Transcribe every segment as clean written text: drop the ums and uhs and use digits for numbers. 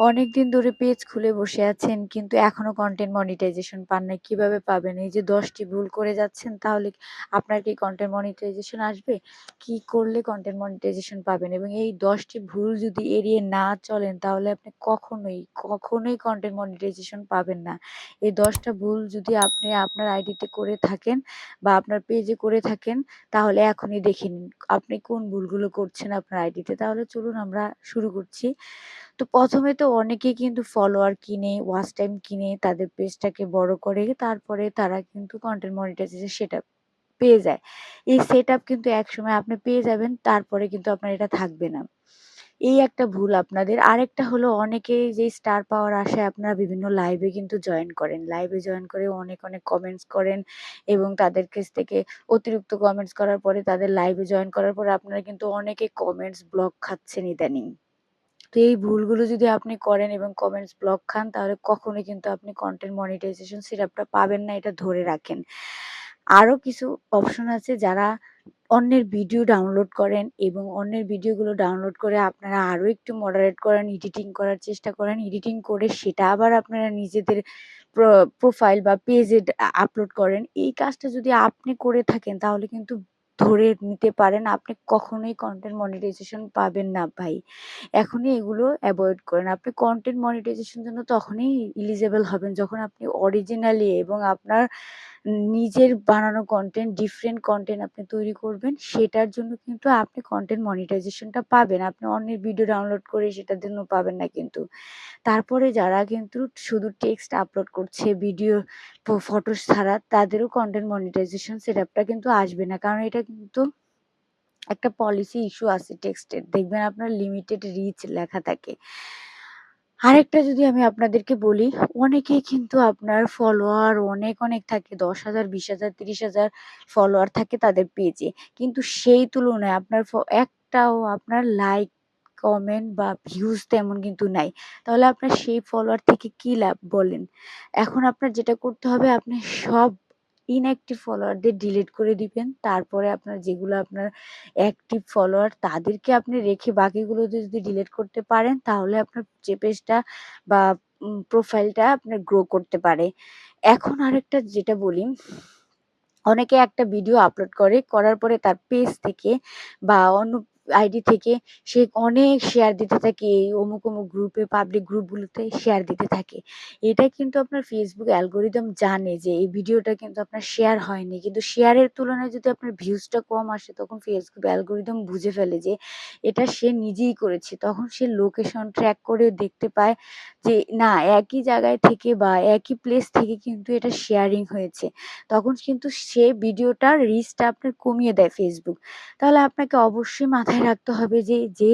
অনেকদিন ধরে পেজ খুলে বসে আছেন কিন্তু এখনো কনটেন্ট মনিটাইজেশন পান নাই। কিভাবে পাবেন? এই যে ১০ টি ভুল করে যাচ্ছেন তাহলে আপনার কি কনটেন্ট মনিটাইজেশন আসবে? কি করলে কনটেন্ট মনিটাইজেশন পাবেন? এবং এই ১০ টি ভুল যদি এড়িয়ে না চলেন তাহলে আপনি কখনোই কনটেন্ট মনিটাইজেশন পাবেন না। এই ১০ টা ভুল যদি আপনি আপনার আইডিতে করে থাকেন বা আপনার পেজে করে থাকেন তাহলে এখনই দেখে নিন আপনি কোন ভুলগুলো করছেন আপনার আইডিতে। তাহলে চলুন আমরা শুরু করছি। তো ১ম এ তো অনেকেই কিন্তু ফলোয়ার কিনে, ওয়াচ টাইম কিনে তাদের পেজটাকে বড় করে তারপরে তারা কিন্তু কনটেন্ট মনিটাইজেশন সেটআপ পেয়ে যায়। এই সেটআপ কিন্তু একসময় আপনি পেয়ে যাবেন, তারপরে কিন্তু আপনার এটা থাকবে না। এই একটা ভুল আপনাদের। আরেকটা হলো অনেকেই যে স্টার পাওয়ার আশায় আপনারা বিভিন্ন লাইভে কিন্তু জয়েন করেন। লাইভে জয়েন করে অনেক কমেন্টস করেন এবং তাদের কাছ থেকে অতিরিক্ত কমেন্টস করার পরে তাদের লাইভে জয়েন করার পরে আপনারা কিন্তু অনেকে কমেন্টস ব্লক খাচ্ছেন ইদানিং। তো এই ভুলগুলো যদি আপনি করেন এবং কমেন্টস ব্লক খান তাহলে কখনোই কিন্তু আপনি কনটেন্ট মনিটাইজেশন সেটআপটা পাবেন না, এটা ধরে রাখেন। আরো কিছু অপশন আছে যারা অন্যের ভিডিও ডাউনলোড করেন এবং অন্যের ভিডিওগুলো ডাউনলোড করে আপনারা আরো একটু মডারেট করেন, এডিটিং করার চেষ্টা করেন। এডিটিং করে সেটা আবার আপনারা নিজেদের প্রোফাইল বা পেজে আপলোড করেন। এই কাজটা যদি আপনি করে থাকেন তাহলে কিন্তু ধরে নিতে পারেন আপনি কখনোই কনটেন্ট মনিটাইজেশন পাবেন না ভাই। এখনই এগুলো এভয়েড করেন। আপনি কনটেন্ট মনিটাইজেশন জন্য তখনই এলিজিবল হবেন যখন আপনি অরিজিনালি এবং আপনার নিজের বানানো কনটেন্ট, ডিফারেন্ট কনটেন্ট আপনি তৈরি করবেন। সেটার জন্য কিন্তু আপনি কনটেন্ট মনিটাইজেশনটা পাবেন। আপনি অন্যের ভিডিও ডাউনলোড করে সেটার জন্য পাবেন না কিন্তু। তারপরে যারা কিন্তু শুধু টেক্সট আপলোড করছে, ভিডিও ফটোস ছাড়া তাদেরও কনটেন্ট মনিটাইজেশন সেটআপটা কিন্তু আসবে না। কারণ এটা কিন্তু একটা পলিসি ইস্যু আছে টেক্সটের। দেখবেন আপনার লিমিটেড রিচ লেখা থাকে। আরেকটা যদি আমি আপনাদেরকে বলি, অনেকেই কিন্তু আপনার ফলোয়ার অনেক থাকে। ১০,০০০, ২০,০০০, ৩০,০০০ ফলোয়ার থাকে তাদের পেজে। কিন্তু সেই তুলনায় আপনার একটাও আপনার লাইক, কমেন্ট বা ভিউজ তেমন কিন্তু নাই। তাহলে আপনার সেই ফলোয়ার থেকে কি লাভ বলেন? এখন আপনার যেটা করতে হবে আপনি সব ইনঅ্যাক্টিভ ফলোয়ারদের ডিলিট করে দিবেন। তারপরে আপনার যেগুলো আপনার অ্যাক্টিভ ফলোয়ার তাদেরকে আপনি রেখে বাকিগুলো যদি ডিলিট করতে পারেন তাহলে আপনার যে পেজটা বা প্রোফাইলটা আপনার গ্রো করতে পারে। এখন আরেকটা যেটা বলি, অনেকে একটা ভিডিও আপলোড করে, করার পরে তার পেজ থেকে বা অন্য আইডি থেকে সে অনেক শেয়ার দিতে থাকে এই অমুক গ্রুপে, পাবলিক গ্রুপগুলোতে শেয়ার দিতে থাকে। এটা কিন্তু আপনার Facebook অ্যালগরিদম জানে যে এই ভিডিওটা কিন্তু আপনার শেয়ার হয়নি। কিন্তু শেয়ারের তুলনায় যদি আপনার ভিউজটা কম আসে তখন Facebook অ্যালগরিদম বুঝে ফেলে যে এটা সে নিজেই করেছে। তখন সে লোকেশন ট্র্যাক করে দেখতে পায় যে না, একই জায়গায় থেকে বা একই প্লেস থেকে কিন্তু এটা শেয়ারিং হয়েছে। তখন কিন্তু সে ভিডিওটার রিচটা আপনার কমিয়ে দেয় Facebook। তাহলে আপনাকে অবশ্যই মাথায় রাখতে হবে যে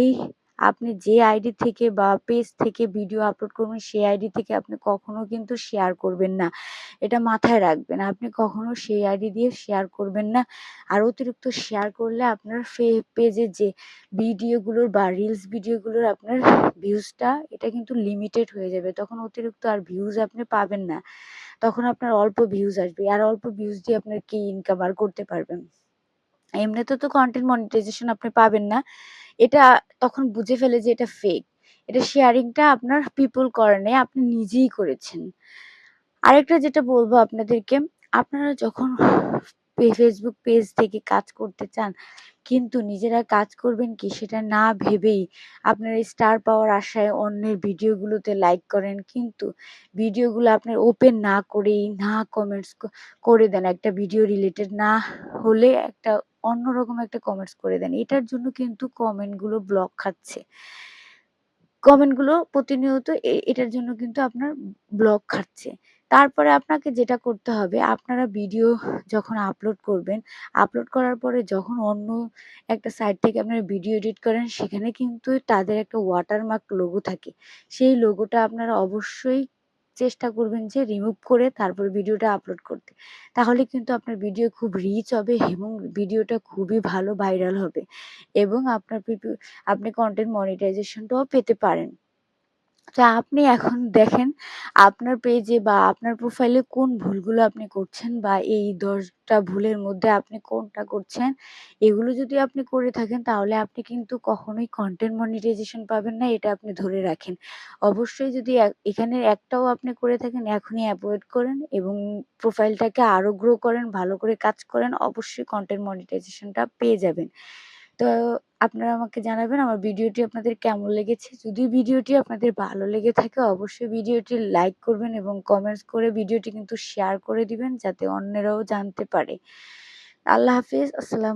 আপনি যে আইডি থেকে বা পেজ থেকে ভিডিও আপলোড করবেন সেই আইডি থেকে আপনি কখনো কিন্তু শেয়ার করবেন না। এটা মাথায় রাখবেন। আপনি কখনো সেই আইডি দিয়ে শেয়ার করবেন না। আর অতিরিক্ত শেয়ার করলে আপনার পেজের যে ভিডিওগুলোর বা রিলস ভিডিওগুলোর আপনার ভিউজটা এটা কিন্তু লিমিটেড হয়ে যাবে। তখন অতিরিক্ত আর ভিউজ আপনি পাবেন না। তখন আপনার অল্প ভিউজ আসবে। আর অল্প ভিউজ দিয়ে আপনার কি ইনকাম আর করতে পারবেন? এমনিতে তো কনটেন্ট মনিটাইজেশন আপনি পাবেন না। এটা তখন বুঝে ফেলে যে এটা ফেক। এটা শেয়ারিংটা আপনার পিপল করে নাই, আপনি নিজেই করেছেন। আরেকটা যেটা বলবো আপনাদেরকে, আপনারা যখন Facebook পেজ থেকে কাজ করতে চান, কিন্তু নিজেরা কাজ করবেন কি সেটা না ভেবেই আপনারা স্টার পাওয়ার আশায় অন্যের ভিডিওগুলোতে লাইক করেন। কিন্তু ভিডিওগুলো আপনার ওপেন না করেই না কমেন্টস করে দেন। একটা ভিডিও রিলেটেড না হলে একটা অন্যরকম একটা কমেন্টস করে দেন। এটার জন্য কিন্তু কমেন্টগুলো ব্লক খাচ্ছে। কমেন্টগুলো প্রতিনিয়ত এটার জন্য কিন্তু আপনার ব্লক খাচ্ছে। তারপরে আপনাকে যেটা করতে হবে, আপনারা ভিডিও যখন আপলোড করবেন, আপলোড করার পরে যখন অন্য একটা সাইট থেকে আপনারা ভিডিও এডিট করেন, সেখানে কিন্তু তাদের একটা ওয়াটারমার্ক লোগো থাকে। সেই লোগোটা আপনারা অবশ্যই চেষ্টা করবেন যে রিমুভ করে তারপর ভিডিওটা আপলোড করতে। তাহলে কিন্তু আপনার ভিডিও খুব রিচ হবে এবং ভিডিওটা খুবই ভালো ভাইরাল হবে এবং আপনার আপনি কনটেন্ট মনিটাইজেশনটাও পেতে পারেন। তো আপনি এখন দেখেন আপনার পেজে বা আপনার প্রোফাইলে কোন ভুলগুলো আপনি করছেন বা এই ১০ টা ভুলের মধ্যে আপনি কোনটা করছেন। এগুলো যদি আপনি করে থাকেন তাহলে আপনি কিন্তু কখনোই কনটেন্ট মনিটাইজেশন পাবেন না, এটা আপনি ধরে রাখেন। অবশ্যই যদি এখানের একটাও আপনি করে থাকেন এখনই এভয়েড করেন এবং প্রোফাইলটাকে আরো গ্রো করেন, ভালো করে কাজ করেন। অবশ্যই কনটেন্ট মনিটাইজেশনটা পেয়ে যাবেন। তো আপনারা আমাকে জানাবেন আমার ভিডিওটি আপনাদের কেমন লেগেছে। যদি ভিডিওটি আপনাদের ভালো লেগে থাকে অবশ্যই ভিডিওটি লাইক করবেন এবং কমেন্টস করে ভিডিওটি কিন্তু শেয়ার করে দিবেন যাতে অন্যরাও জানতে পারে। আল্লাহ হাফেজ। আসসালামু